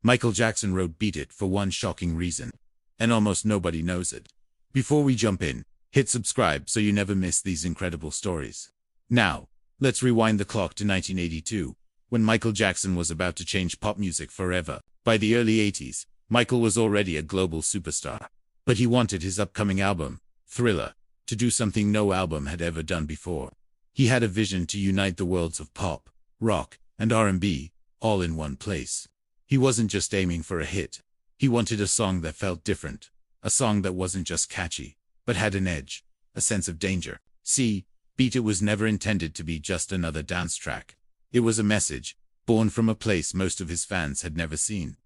Michael Jackson wrote Beat It for one shocking reason, and almost nobody knows it. Before we jump in, hit subscribe so you never miss these incredible stories. Now, let's rewind the clock to 1982, when Michael Jackson was about to change pop music forever. By the early 80s, Michael was already a global superstar. But he wanted his upcoming album, Thriller, to do something no album had ever done before. He had a vision to unite the worlds of pop, rock, and R&B, all in one place. He wasn't just aiming for a hit. He wanted a song that felt different, a song that wasn't just catchy, but had an edge, a sense of danger. See, Beat It was never intended to be just another dance track. It was a message, born from a place most of his fans had never seen.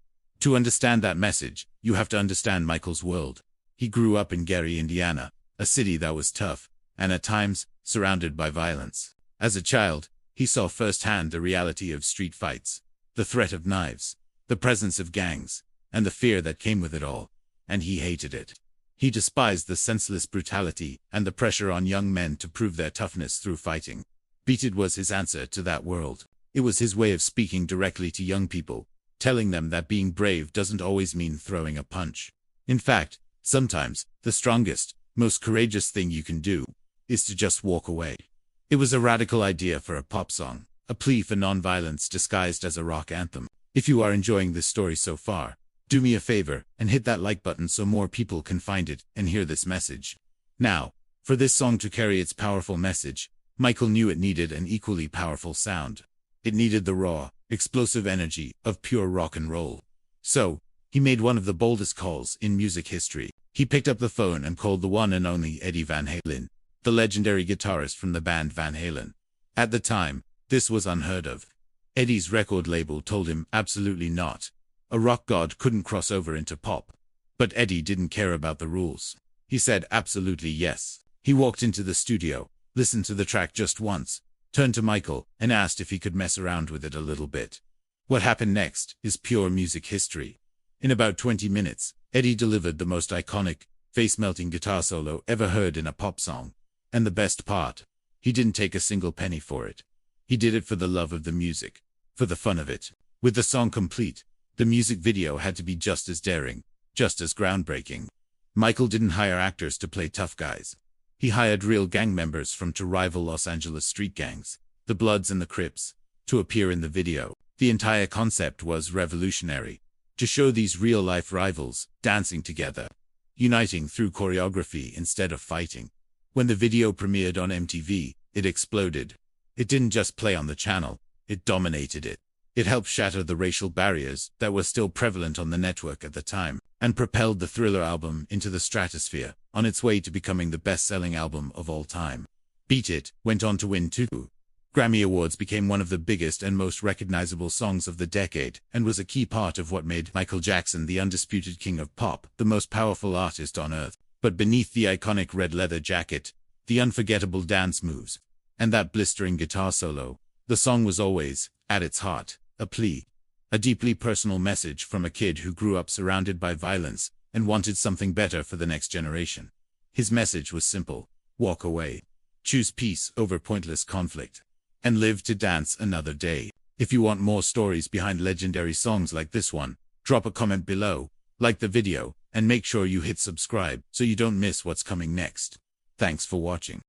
To understand that message, you have to understand Michael's world. He grew up in Gary, Indiana, a city that was tough, and at times, surrounded by violence. As a child, he saw firsthand the reality of street fights, the threat of knives, the presence of gangs, and the fear that came with it all, and he hated it. He despised the senseless brutality and the pressure on young men to prove their toughness through fighting. Beat It was his answer to that world. It was his way of speaking directly to young people, telling them that being brave doesn't always mean throwing a punch. In fact, sometimes, the strongest, most courageous thing you can do is to just walk away. It was a radical idea for a pop song, a plea for nonviolence disguised as a rock anthem. If you are enjoying this story so far, do me a favor and hit that like button so more people can find it and hear this message. Now, for this song to carry its powerful message, Michael knew it needed an equally powerful sound. It needed the raw, explosive energy of pure rock and roll. So, he made one of the boldest calls in music history. He picked up the phone and called the one and only Eddie Van Halen, the legendary guitarist from the band Van Halen. At the time, this was unheard of. Eddie's record label told him absolutely not. A rock god couldn't cross over into pop. But Eddie didn't care about the rules. He said absolutely yes. He walked into the studio, listened to the track just once, turned to Michael, and asked if he could mess around with it a little bit. What happened next is pure music history. In about 20 minutes, Eddie delivered the most iconic, face-melting guitar solo ever heard in a pop song. And the best part, he didn't take a single penny for it. He did it for the love of the music, for the fun of it. With the song complete, the music video had to be just as daring, just as groundbreaking. Michael didn't hire actors to play tough guys. He hired real gang members from to rival Los Angeles street gangs, the Bloods and the Crips, to appear in the video. The entire concept was revolutionary. To show these real-life rivals dancing together, uniting through choreography instead of fighting. When the video premiered on MTV, it exploded. It didn't just play on the channel, it dominated it. It helped shatter the racial barriers that were still prevalent on the network at the time, and propelled the Thriller album into the stratosphere, on its way to becoming the best-selling album of all time. Beat It went on to win 2 Grammy Awards, became one of the biggest and most recognizable songs of the decade, and was a key part of what made Michael Jackson the undisputed king of pop, the most powerful artist on earth. But beneath the iconic red leather jacket, the unforgettable dance moves, and that blistering guitar solo, the song was always, at its heart, a plea. A deeply personal message from a kid who grew up surrounded by violence and wanted something better for the next generation. His message was simple: walk away. Choose peace over pointless conflict. And live to dance another day. If you want more stories behind legendary songs like this one, drop a comment below, like the video, and make sure you hit subscribe so you don't miss what's coming next. Thanks for watching.